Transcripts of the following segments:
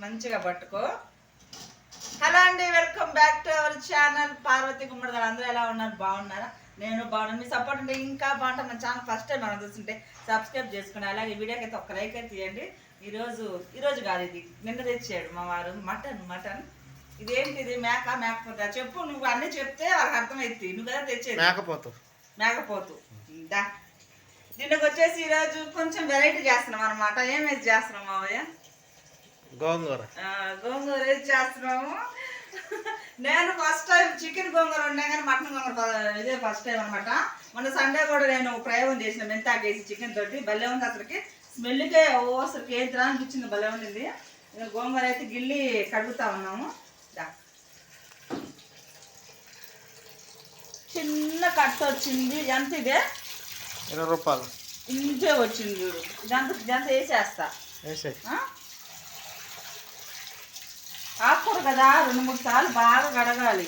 మంచిగా పట్టుకో. హలో అండి, welcome back to our channel Parvathi Gummadi garu. అందరూ ఎలా ఉన్నారు? బాగున్నారా? నేను బాగున్నాను. మీ సపోర్ట్ ఉంటే ఇంకా బాగుంటుంది. మన ఛానల్ ఫస్ట్ టైం మనం చూస్తుంటే సబ్స్క్రైబ్ చేసుకుని అలాగే వీడియోకి అయితే ఒక లైక్ అయితే తీయండి. ఈరోజు కాదు, ఇది నిన్న తెచ్చాడు మా వారు మటన్. ఇదేంటిది? మేకపోతా చెప్పు. నువ్వు అన్నీ చెప్తే వాళ్ళకి అర్థమైంది. నువ్వు కదా తెచ్చేది మేకపోతు. దీనికి వచ్చేసి ఈరోజు కొంచెం వెరైటీ చేస్తున్నాం అనమాట. ఏమేది చేస్తున్నాం మావయ్య? గోంగూర వేసి చేస్తున్నాము. నేను ఫస్ట్ టైం చికెన్ గోంగూర ఉండే కానీ మటన్ గోంగూర ఇదే ఫస్ట్ టైం అనమాట. మొన్న సండే కూడా నేను ప్రయోగం చేసిన మెంతాకేసి చికెన్ తోటి. భలే ఉంది అసలుకి. స్మెల్కే అసలుకి ఏం తినా అనిపించింది. భలే ఉండింది. గోంగూర అయితే గిల్లి కడుగుతా ఉన్నాము. చిన్న కట్ట వచ్చింది. ఎంత ఇదే? 20 రూపాయలు. ఇంతే వచ్చింది చూడు. ఇదంతా వేసేస్తా. ఆకుకూర కదా, 2-3 సార్లు బాగా కడగాలి.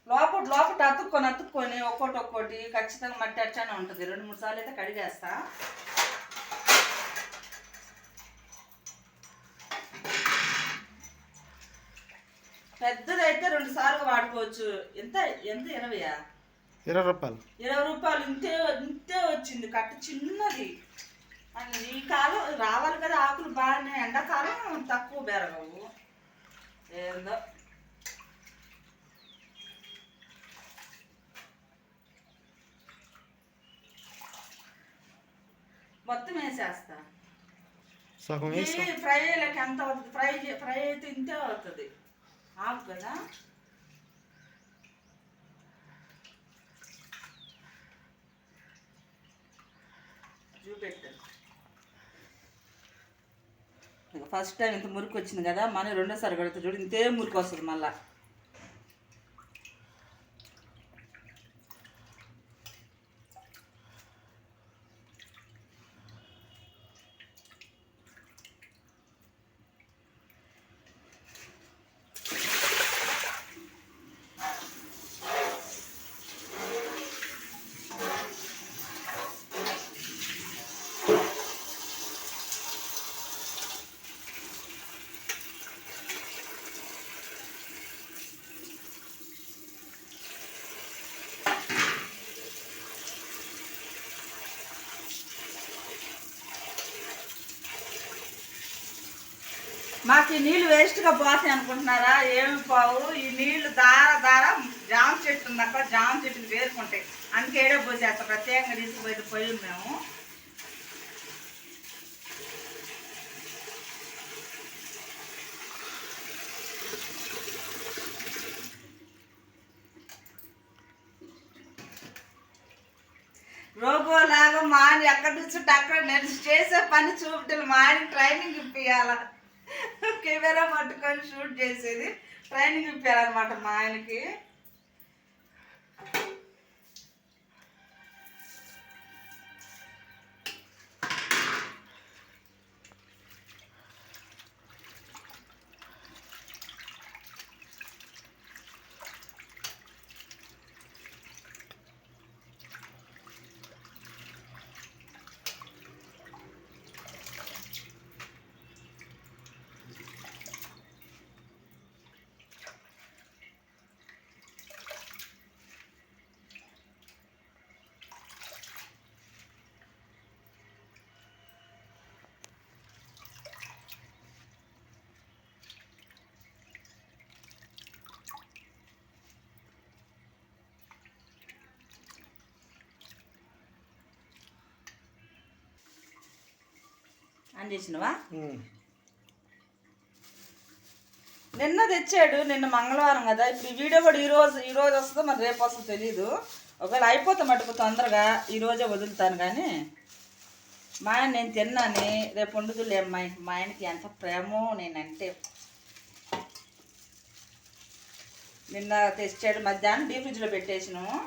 లోపల అతుక్కొని ఒక్కోటి ఖచ్చితంగా మట్టి అట్టానే ఉంటుంది. 2-3 సార్లు అయితే కడిగేస్తా. పెద్దదైతే 2 సార్లు వాడుకోవచ్చు. ఎంత 20 రూపాయలు. 20 రూపాయలు. ఇంతే వచ్చింది కట్ట, చిన్నది. ఈ కాలం రావాలి కదా ఆకులు బాగానే. ఎండాకాలం తక్కువ బెరగవు. ఏందో మొత్తం వేసేస్తా. ఫ్రైలకు ఎంత అవుతుంది? ఫ్రై అయితే ఇంతే అవుతుంది. ఆకు కదా. చూపెట్టు. ఫస్ట్ టైం ఇంత మురికి వచ్చింది కదా, మన రెండోసారి కడుగుతా చూడు. ఇంతే మురికి వస్తుంది మళ్ళా. మాకు ఈ నీళ్ళు వేస్ట్గా పోతాయి అనుకుంటున్నారా? ఏమి పోవు. ఈ నీళ్లు దార జామ చెట్టు ఉంది అక్కడ. జామ చెట్టుకి వేరుకుంటాయి. అందుకే ఏడో పోసేస్తాం. ప్రత్యేకంగా తీసుకుపోయి పోయి మేము. రోబోలాగా మాని ఎక్కడ కూర్చుంటే అక్కడ నడిచి చేసే పని చూపుటలు మాని ట్రైనింగ్ ఇప్పియాల. కెమెరా పట్టుకొని షూట్ చేసేది ట్రైనింగ్ ఇప్పారనమాట మా ఆయనకి. అని చేసినవా? నిన్న తెచ్చాడు. నిన్న మంగళవారం కదా. ఇప్పుడు ఈ వీడియో కూడా ఈరోజు వస్తుందో మరి రేపు వస్తుందో తెలీదు. ఒకవేళ అయిపోతే మటుకు తొందరగా ఈరోజే వదులుతాను. కానీ మా ఆయన నేను తిన్నాను. రేపు వండుదులే అమ్మాయి. మా ఆయనకి ఎంత ప్రేమో నేనంటే. నిన్న తెచ్చాడు. మధ్యాహ్నం డీప్ ఫ్రిడ్జ్లో పెట్టేసినాము.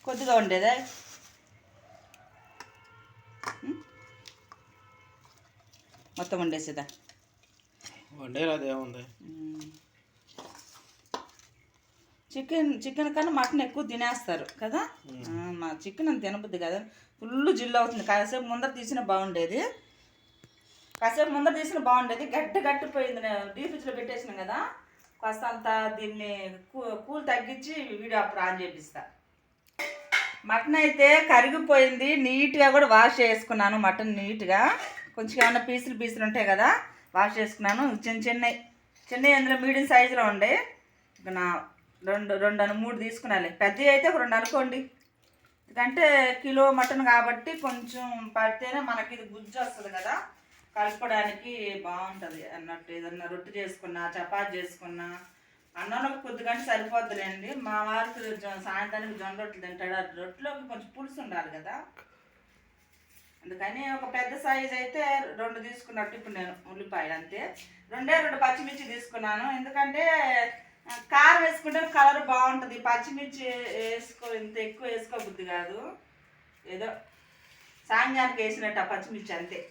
కొద్దిగా ఉండేదా? మొత్తం వండేసేదా? వండేది ఏముంది. చికెన్ కన్నా మటన్ ఎక్కువ తినేస్తారు కదా. చికెన్ అంత తినబుద్ది కదా, ఫుల్ జిల్లు అవుతుంది. కాసేపు ముందర తీసినా బాగుండేది, గట్టిపోయింది. నేను డీప్ ఫ్రిడ్జ్లో పెట్టేసినాం కదా, కాస్త అంత దీన్ని కూల్ తగ్గించి వీడియో అప్పుడు ఆన్ చేపిస్తా. మటన్ అయితే కరిగిపోయింది, నీట్గా కూడా వాష్ చేసుకున్నాను. మటన్ నీట్గా కొంచెం ఏమన్నా పీసులు ఉంటాయి కదా, వాష్ చేసుకున్నాను. చిన్న అందులో మీడియం సైజులో ఉండే, ఇక నా 2 తీసుకున్నాను. పెద్దవి అయితే ఒక 2 అనుకోండి, ఎందుకంటే కిలో మటన్ కాబట్టి కొంచెం పడితేనే మనకి ఇది గుజ్జు వస్తుంది కదా, కలుపుకోవడానికి బాగుంటుంది అన్నట్టు. ఏదన్నా రొట్టె చేసుకున్నా, చపాతి చేసుకున్నా, అన్నంలోకి కొద్దిగా సరిపోద్దులేండి. మా వారికి సాయంత్రానికి జొన్న రొట్టెలు తింటాడు, ఆ రొట్టెలోకి కొంచెం పులుసు ఉండాలి కదా, అందుకని ఒక పెద్ద సైజ్ అయితే 2 తీసుకున్నట్టు. ఇప్పుడు నేను ఉల్లిపాయలు అంతే 2 పచ్చిమిర్చి తీసుకున్నాను, ఎందుకంటే కారం వేసుకుంటే కలర్ బాగుంటుంది. పచ్చిమిర్చి ఇంత ఎక్కువ వేసుకోబుద్ది కాదు, ఏదో సాంగ్యానికి వేసినట్టు ఆ పచ్చిమిర్చి అంతే.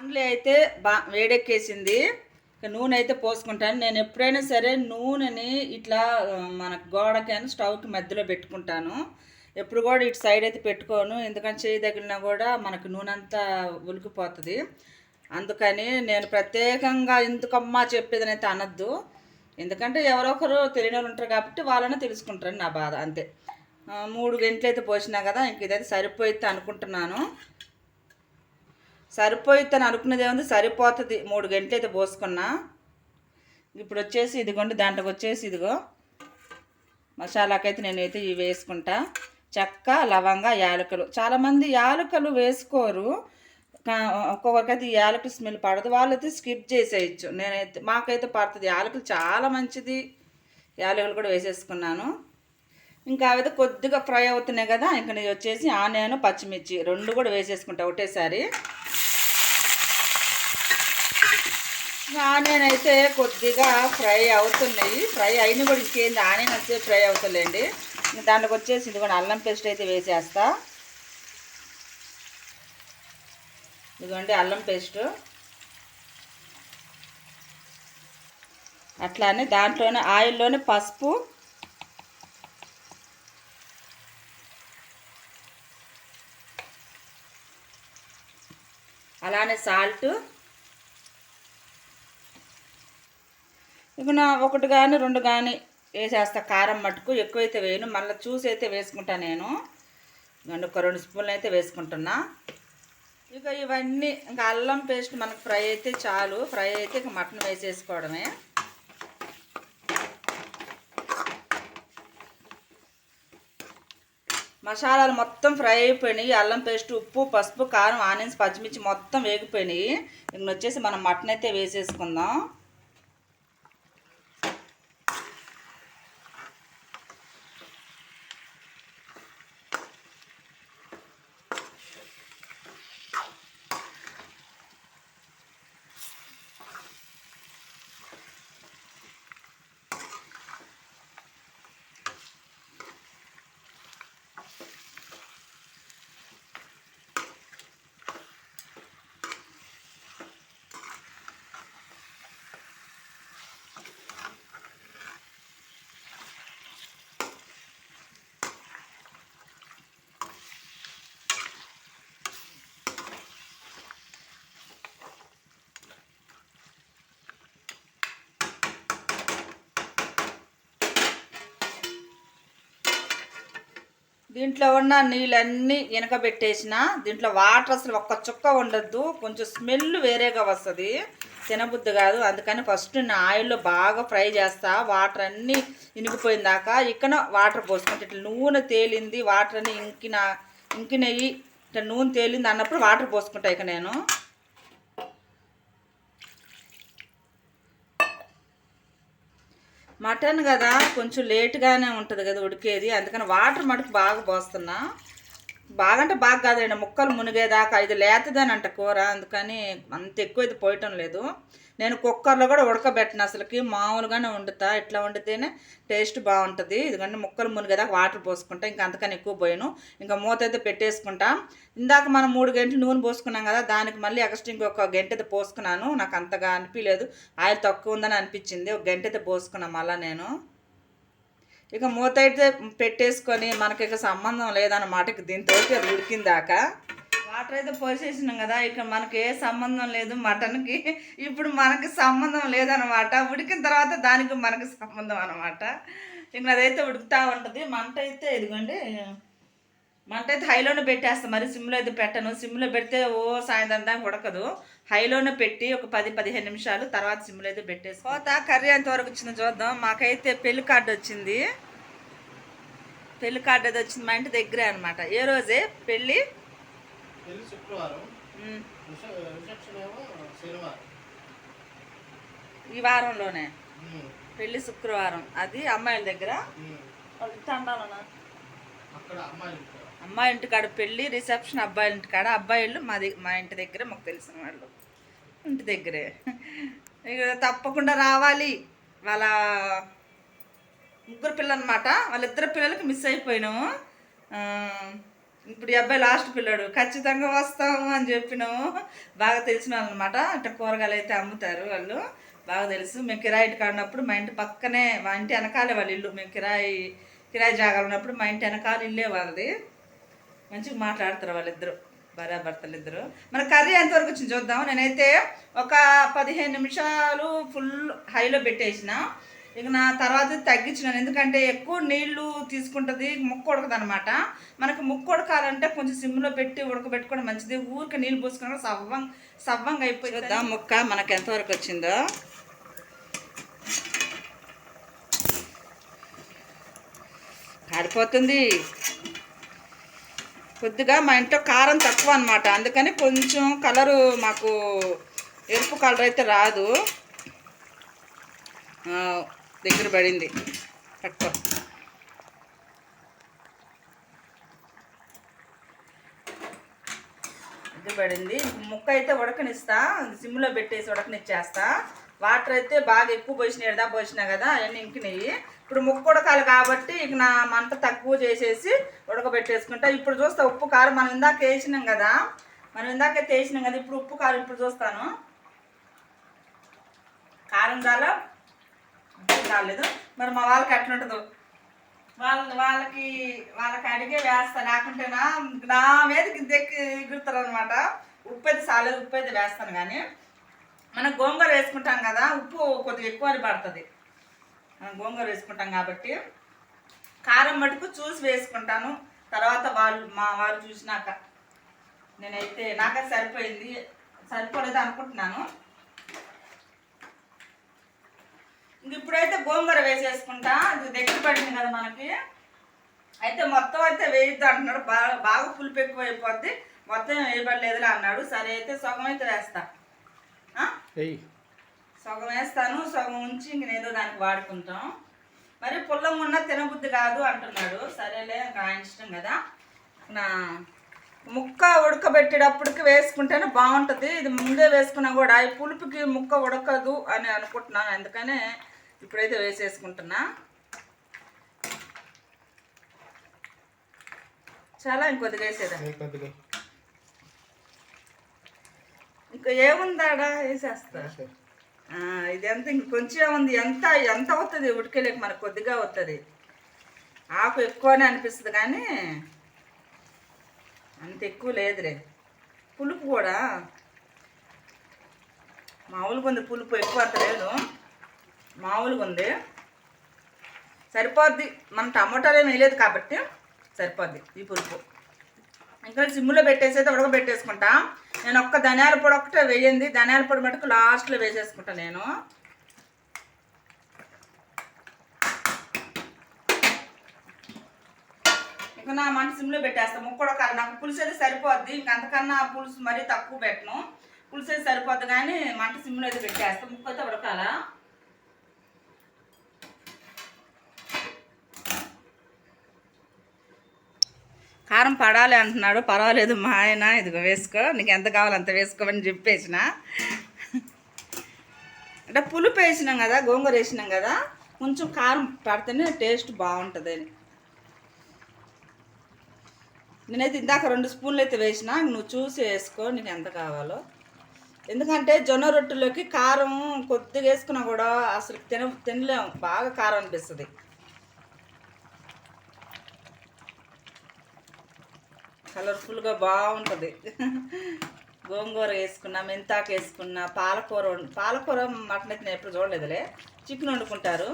అందులో అయితే వేడెక్కేసింది, నూనె అయితే పోసుకుంటాను. నేను ఎప్పుడైనా సరే నూనెని ఇట్లా మన గోడకైనా స్టవ్కి మధ్యలో పెట్టుకుంటాను, ఎప్పుడు కూడా ఇటు సైడ్ అయితే పెట్టుకోను, ఎందుకంటే చేయి తగిలినా కూడా మనకు నూనె అంతా ఉలికిపోతుంది. అందుకని నేను ప్రత్యేకంగా ఎందుకమ్మా చెప్పేదని అయితే అనద్దు, ఎందుకంటే ఎవరో ఒకరు తెలియని వాళ్ళు ఉంటారు కాబట్టి వాళ్ళనే తెలుసుకుంటారు నా బాధ అంతే. 3 గంటలు అయితే పోసినా కదా, ఇంక ఇదైతే సరిపోయితే అనుకుంటున్నాను. సరిపోయిద్దని అనుకునేది ఏముంది, సరిపోతుంది. 3 గంటలు అయితే పోసుకున్నా. ఇప్పుడు వచ్చేసి ఇదిగోండి, దాంట్లోకి వచ్చేసి ఇదిగో మసాలాకైతే నేనైతే ఇవి వేసుకుంటా. చెక్క, లవంగ, యాలకులు. చాలామంది యాలకులు వేసుకోరు, ఒక్కొక్కరికైతే ఈ యాలకులు స్మెల్ పడదు, వాళ్ళైతే స్కిప్ చేసేయచ్చు. మాకైతే పడుతుంది, యాలకులు చాలా మంచిది. యాలకులు కూడా వేసేసుకున్నాను. ఇంకా అవైతే కొద్దిగా ఫ్రై అవుతున్నాయి కదా, ఇంకా నేను వచ్చేసి ఆనియన్, పచ్చిమిర్చి 2 కూడా వేసేసుకుంటా ఒకటేసారి. ఆనియన్ అయితే కొద్దిగా ఫ్రై అవుతున్నాయి, ఫ్రై అయినా కూడా ఇంకేంది, ఆనియన్ అయితే ఫ్రై అవుతుందండి. దాంట్లోకి వచ్చేసి ఇది కూడా అల్లం పేస్ట్ అయితే వేసేస్తా. ఇదిగోండి అల్లం పేస్ట్, అట్లానే దాంట్లోనే ఆయిల్లోనే పసుపు, అలానే సాల్ట్. ఇక 1 కానీ 2 కానీ వేసేస్తా, కారం మటుకు ఎక్కువైతే వేయను, మళ్ళీ చూసి అయితే వేసుకుంటాను నేను. ఒక 2 స్పూన్లు అయితే వేసుకుంటున్నా. ఇక ఇవన్నీ ఇంకా అల్లం పేస్ట్ మనకు ఫ్రై అయితే చాలు, ఫ్రై అయితే ఇక మటన్ వేసేసుకోవడమే. మసాలాలు మొత్తం ఫ్రై అయిపోయినాయి, అల్లం పేస్ట్, ఉప్పు, పసుపు, కారం, ఆనియన్స్, పచ్చిమిర్చి మొత్తం వేగిపోయినాయి. ఇంక వచ్చేసి మనం మటన్ అయితే వేసేసుకుందాం. దీంట్లో ఉన్న నీళ్ళన్నీ వెనకబెట్టేసిన, దీంట్లో వాటర్ అసలు ఒక్క చుక్క ఉండద్దు, కొంచెం స్మెల్ వేరేగా వస్తుంది. తినబుద్ధి కాదు. అందుకని ఫస్ట్ నేను ఆయిల్లో బాగా ఫ్రై చేస్తా, వాటర్ అన్నీ ఇనిగిపోయిన దాకా. ఇక్కడ వాటర్ పోసుకుంటే ఇట్లా నూనె తేలింది, వాటర్ అన్నీ ఇంకినయ్యి ఇట్లా నూనె తేలింది అన్నప్పుడు వాటర్ పోసుకుంటా. ఇక నేను మటన్ కదా కొంచెం లేట్గానే ఉంటుంది కదా ఉడికేది, అందుకని వాటర్ మటుకు బాగా పోస్తున్నా. బాగా అంటే బాగా కాదండి, ముక్కలు మునిగేదాకా. ఇది లేతదేనంట కూర, అందుకని అంత ఎక్కువ అయితే పోయటం లేదు. నేను కుక్కర్లో కూడా ఉడకబెట్టిన, అసలుకి మామూలుగానే వండుతా. ఇట్లా వండితేనే టేస్ట్ బాగుంటుంది. ఎందుకంటే ముక్కలు మునిగేదాకా వాటర్ పోసుకుంటా, ఇంకా అంతకని ఎక్కువ పోయాను. ఇంకా మూత అయితే పెట్టేసుకుంటా. ఇందాక మనం 3 గంటలు నూనె పోసుకున్నాం కదా, దానికి మళ్ళీ ఎక్స్ట్రా ఇంకొక గంట అయితే పోసుకున్నాను. నాకు అంతగా అనిపించలేదు, ఆయిల్ తక్కువ ఉందని అనిపించింది. ఒక గంట అయితే పోసుకున్నాను మళ్ళీ నేను. ఇక మూత అయితే పెట్టేసుకొని మనకి ఇక సంబంధం లేదన్నమాట. ఇక దీంతో అది ఉడికిందాక వాటర్ అయితే పోసేసినాం కదా, ఇక మనకి ఏ సంబంధం లేదు మటన్కి. ఇప్పుడు మనకి సంబంధం లేదనమాట. ఉడికిన తర్వాత దానికి మనకి సంబంధం అనమాట. ఇక అదైతే ఉడుకుతూ ఉంటుంది. మంట అయితే ఇదిగోండి, మంట అయితే హైలోనే పెట్టేస్తాం, మరి సిమ్లో అయితే పెట్టను. సిమ్లో పెడితే సాయంత్రం దాకా ఉడకదు. హైలోనే పెట్టి ఒక 10-15 నిమిషాలు తర్వాత సిమ్లో అయితే పెట్టేసి పోతా. కర్రీ ఎంతవరకు వచ్చిందో చూద్దాం. మాకైతే పెళ్లి కార్డు వచ్చింది. పెళ్లి కార్డు అది వచ్చింది మా ఇంటి దగ్గరే అనమాట. ఏ రోజే పెళ్ళి? శుక్రవారం, ఈ వారంలోనే పెళ్ళి, శుక్రవారం. అది అమ్మాయిల దగ్గర, అమ్మాయి ఇంటికాడ పెళ్ళి, రిసెప్షన్ అబ్బాయిల ఇంటికాడ. అబ్బాయిలు మా ఇంటి దగ్గర, మాకు తెలిసిన వాళ్ళు ఇంటి దగ్గరే. ఇక తప్పకుండా రావాలి. వాళ్ళ 3 పిల్లలు అనమాట. వాళ్ళిద్దరు పిల్లలకి మిస్ అయిపోయినాము. ఇప్పుడు ఈ అబ్బాయి లాస్ట్ పిల్లడు. ఖచ్చితంగా వస్తాము అని చెప్పినాము. బాగా తెలిసిన వాళ్ళు అనమాట. అంటే కూరగాయలు అయితే అమ్ముతారు వాళ్ళు, బాగా తెలుసు. మేము కిరాయి కాడినప్పుడు మా ఇంటి పక్కనే, మా ఇంటి వెనకాలే వాళ్ళ ఇల్లు. మేము కిరాయి జాగాలు ఉన్నప్పుడు మా ఇంటి వెనకాల ఇల్లే వాళ్ళది. మంచిగా మాట్లాడతారు వాళ్ళిద్దరు, భార్యాభర్తలు ఇద్దరు. మన కర్రీ ఎంతవరకు వచ్చింది చూద్దాం. నేనైతే ఒక 15 నిమిషాలు ఫుల్ హైలో పెట్టేసిన. ఇక నా తర్వాత తగ్గించినాను, ఎందుకంటే ఎక్కువ నీళ్లు తీసుకుంటుంది, ముక్క ఉడకదు అనమాట. మనకు ముక్క ఉడకాలంటే కొంచెం సిమ్లో పెట్టి ఉడకబెట్టుకోవడం మంచిది. ఊరికి నీళ్ళు పోసుకున్నా సవ్వంగా అయిపోయింది. ముక్క మనకు ఎంతవరకు వచ్చిందో. కారిపోతుంది. కొద్దిగా మా ఇంట్లో కారం తక్కువ అనమాట, అందుకని కొంచెం కలరు మాకు ఎరుపు కలర్ అయితే రాదు. దగ్గర పడింది, పట్టుకో. దగ్గర పడింది. ముక్క అయితే ఉడకనిస్తా, సిమ్లో పెట్టేసి ఉడకనిచ్చేస్తా. వాటర్ అయితే బాగా ఎక్కువ పోసిన, ఎడదా పోసినా కదా, అవన్నీ ఇంకినాయి. ఇప్పుడు ముక్క ఉడకాలి కాబట్టి ఇక నా మంట తక్కువ చేసేసి ఉడకబెట్టేసుకుంటా. ఇప్పుడు చూస్తా ఉప్పు కారం మనం ఇందాక వేసినాం కదా, ఇప్పుడు ఉప్పు కారం ఇప్పుడు చూస్తాను. కారం చాలా కాలేదు. మరి మా వాళ్ళకి ఎట్లుంటుందో, వాళ్ళకి అడిగే వేస్తా. లేకుంటేనా నా మీదకి ఎగురుతారు అనమాట. ఉప్పు అయితే చాలేదు, ఉప్పు అయితే వేస్తాను. కానీ మనం గోంగూర వేసుకుంటాం కదా, ఉప్పు కొద్దిగా ఎక్కువ పడుతుంది. మనం గోంగూర వేసుకుంటాం కాబట్టి కారం మటుకు చూసి వేసుకుంటాను. తర్వాత మా వాళ్ళు చూసినాక నేనైతే నాకైతే సరిపోలేదు అనుకుంటున్నాను. ఇంక ఇప్పుడైతే గోంగూర వేసేసుకుంటా. ఇది దగ్గర పడింది కదా మనకి. అయితే మొత్తం అయితే వేయద్దు అంటున్నాడు, బాగా పులుపు ఎక్కువ అయిపోద్ది, మొత్తం వేయబడలేదులే అన్నాడు. సరే అయితే సగం అయితే వేస్తా, సగం వేస్తాను. సగం ఉంచి ఇంక ఏదో దానికి వాడుకుంటాం. మరి పుల్లంగా ఉన్న తినబుద్ధి కాదు అంటున్నాడు. సరేలే, ఇంకా ఆయన ఇష్టం కదా. నా ముక్క ఉడకబెట్టేటప్పటికి వేసుకుంటేనే బాగుంటుంది. ఇది ముందే వేసుకున్నా కూడా ఈ పులుపుకి ముక్క ఉడకదు అని అనుకుంటున్నాను, అందుకనే ఇప్పుడైతే వేసేసుకుంటున్నా. చాలా ఇంకొద్దిగా వేసేదా, ఇంకా ఏముందాడా వేసేస్తా. ఇది ఎంత ఇంకొంచెం ఉంది. ఎంత అవుతుంది ఉడికేలేక, మనకు కొద్దిగా అవుతుంది. ఆకు ఎక్కువనే అనిపిస్తుంది కానీ అంత ఎక్కువ లేదురే. పులుపు కూడా మామూలుగా ఉంది, పులుపు ఎక్కువ అంత లేదు, మామూలుగా ఉంది. సరిపోద్ది, మనం టమోటాలు ఏమి వేయలేదు కాబట్టి సరిపోద్ది ఈ పులుపు. ఇంకా సిమ్లో పెట్టేసి అయితే ఉడకబెట్టేసుకుంటా. నేను ఒక్క ధనియాల పొడి ఒక్కటే వేయండి, ధనియాల పొడి మటుకు లాస్ట్లో వేసేసుకుంటా నేను. ఇంకా నా మంట సిమ్లో పెట్టేస్తాను. ముక్కడొకాలి నాకు పులుసు అయితే సరిపోద్ది, ఇంకా అంతకన్నా పులుసు మరీ తక్కువ పెట్టను. పులుసు అయితే సరిపోద్ది కానీ మంట సిమ్లో అయితే పెట్టేస్తాను. ముక్క అయితే ఉడకాల. కారం పడాలి అంటున్నాడు, పర్వాలేదు మా ఆయన, ఇదిగో వేసుకో, నీకు ఎంత కావాలో అంత వేసుకోమని చెప్పేసిన. అంటే పులుపు వేసినాం కదా, గోంగూర వేసినాం కదా, కొంచెం కారం పడితేనే టేస్ట్ బాగుంటుంది అని. నేనైతే ఇందాక 2 స్పూన్లు అయితే వేసిన, నువ్వు చూసి వేసుకో నీకు ఎంత కావాలో. ఎందుకంటే జొన్న రొట్టెలోకి కారం కొద్దిగా వేసుకున్నా కూడా అసలు తినలేము, బాగా కారం అనిపిస్తుంది. కలర్ఫుల్గా బాగుంటుంది. గోంగూర వేసుకున్నా, మెంతాకు వేసుకున్నా, పాలకూర మటన్ అయితే నేను ఎప్పుడు చూడలేదులే, చికెన్ వండుకుంటారు.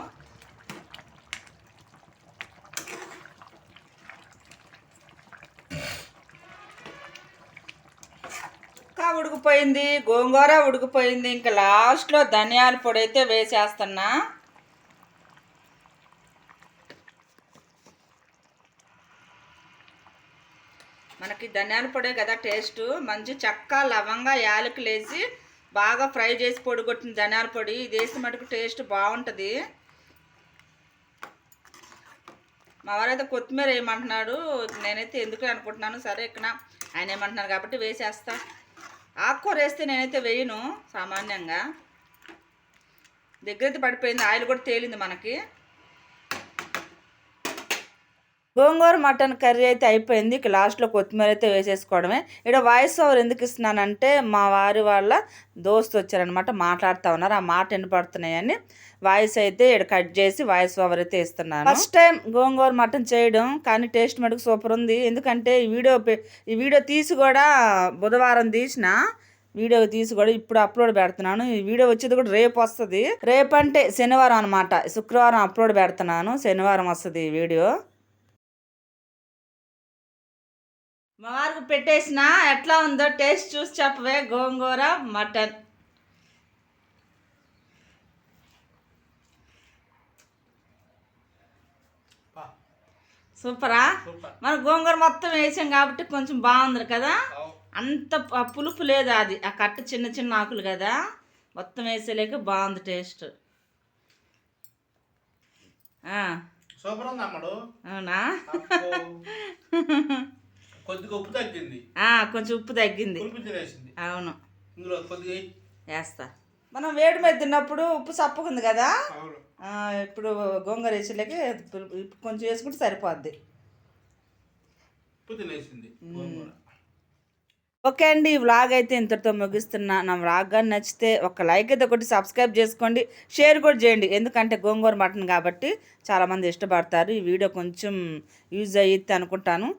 ఉడికిపోయింది, గోంగూర ఉడికిపోయింది. ఇంకా లాస్ట్లో ధనియాల పొడి అయితే వేసేస్తున్నా. మనకి ధనియాల పొడే కదా టేస్ట్. మంచి చెక్క, లవంగా, యాలకులు వేసి బాగా ఫ్రై చేసి పొడిగొట్టిన ధనియాల పొడి ఇది వేసి మటుకు టేస్ట్ బాగుంటుంది. మా వారైతే కొత్తిమీర వేయమంటున్నాడు, నేనైతే ఎందుకు అనుకుంటున్నాను. సరే ఇక్కడ ఆయన ఏమంటున్నారు కాబట్టి వేసేస్తా. ఆకుకూర వేస్తే నేనైతే వేయను సామాన్యంగా. దగ్గరైతే పడిపోయింది, ఆయిల్ కూడా తేలింది మనకి. గోంగూర మటన్ కర్రీ అయితే అయిపోయింది. ఇక లాస్ట్లో కొత్తిమీర అయితే వేసేసుకోవడమే. ఇక్కడ వాయిస్ ఓవర్ ఎందుకు ఇస్తున్నానంటే మా వారి వాళ్ళ దోస్తు వచ్చారనమాట, మాట్లాడుతూ ఉన్నారు, ఆ మాట వినపడుతున్నాయని వాయిస్ అయితే ఇక్కడ కట్ చేసి వాయిస్ ఓవర్ అయితే ఇస్తున్నాను. ఫస్ట్ టైం గోంగూర మటన్ చేయడం, కానీ టేస్ట్ మటుకు సూపర్ ఉంది. ఎందుకంటే ఈ వీడియో తీసి కూడా బుధవారం తీసిన వీడియో తీసి కూడా ఇప్పుడు అప్లోడ్ పెడుతున్నాను. ఈ వీడియో వచ్చేది కూడా రేపు వస్తుంది. రేపు అంటే శనివారం అనమాట, శుక్రవారం అప్లోడ్ పెడుతున్నాను, శనివారం వస్తుంది ఈ వీడియో. మా వారికి పెట్టేసిన ఎట్లా ఉందో టేస్ట్ చూసి చెప్పవే. గోంగూర మటన్ సూపరా. మన గోంగూర మొత్తం వేసాం కాబట్టి కొంచెం బాగుంది కదా, అంత పులుపు లేదు. అది ఆ కట్ట చిన్న చిన్న ఆకులు కదా, మొత్తం వేసేలేక బాగుంది టేస్ట్. అవునా, కొంచెం ఉప్పు తగ్గింది. అవును, వేస్తా. మనం వేడి మీద తిన్నప్పుడు ఉప్పు సప్పుకుంది కదా, ఇప్పుడు గోంగూర వేసేలేక కొంచెం వేసుకుంటే సరిపోద్ది. ఓకే అండి, ఈ వ్లాగ్ అయితే ఇంతటితో ముగిస్తున్నా. నా వ్లాగ్ కానీ నచ్చితే ఒక లైక్ అయితే ఒకటి, సబ్స్క్రైబ్ చేసుకోండి, షేర్ కూడా చేయండి. ఎందుకంటే గోంగూర మటన్ కాబట్టి చాలామంది ఇష్టపడతారు. ఈ వీడియో కొంచెం యూజ్ అయ్యిద్ది అనుకుంటాను.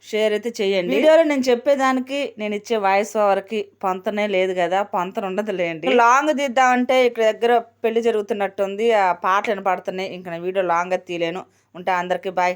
షేర్ అయితే చేయండి. వీడియోలో నేను చెప్పేదానికి నేను ఇచ్చే వాయిస్ ఓవర్కి పొంతనే లేదు కదా, పొంతన ఉండదులేండి. లాంగ్ తీద్దామంటే ఇక్కడ దగ్గర పెళ్లి జరుగుతున్నట్టుంది, ఆ పాటలు వినపడుతున్నాయి. ఇంకా నా వీడియో లాంగ్గా తీయలేను. ఉంటా, అందరికీ బాయ్.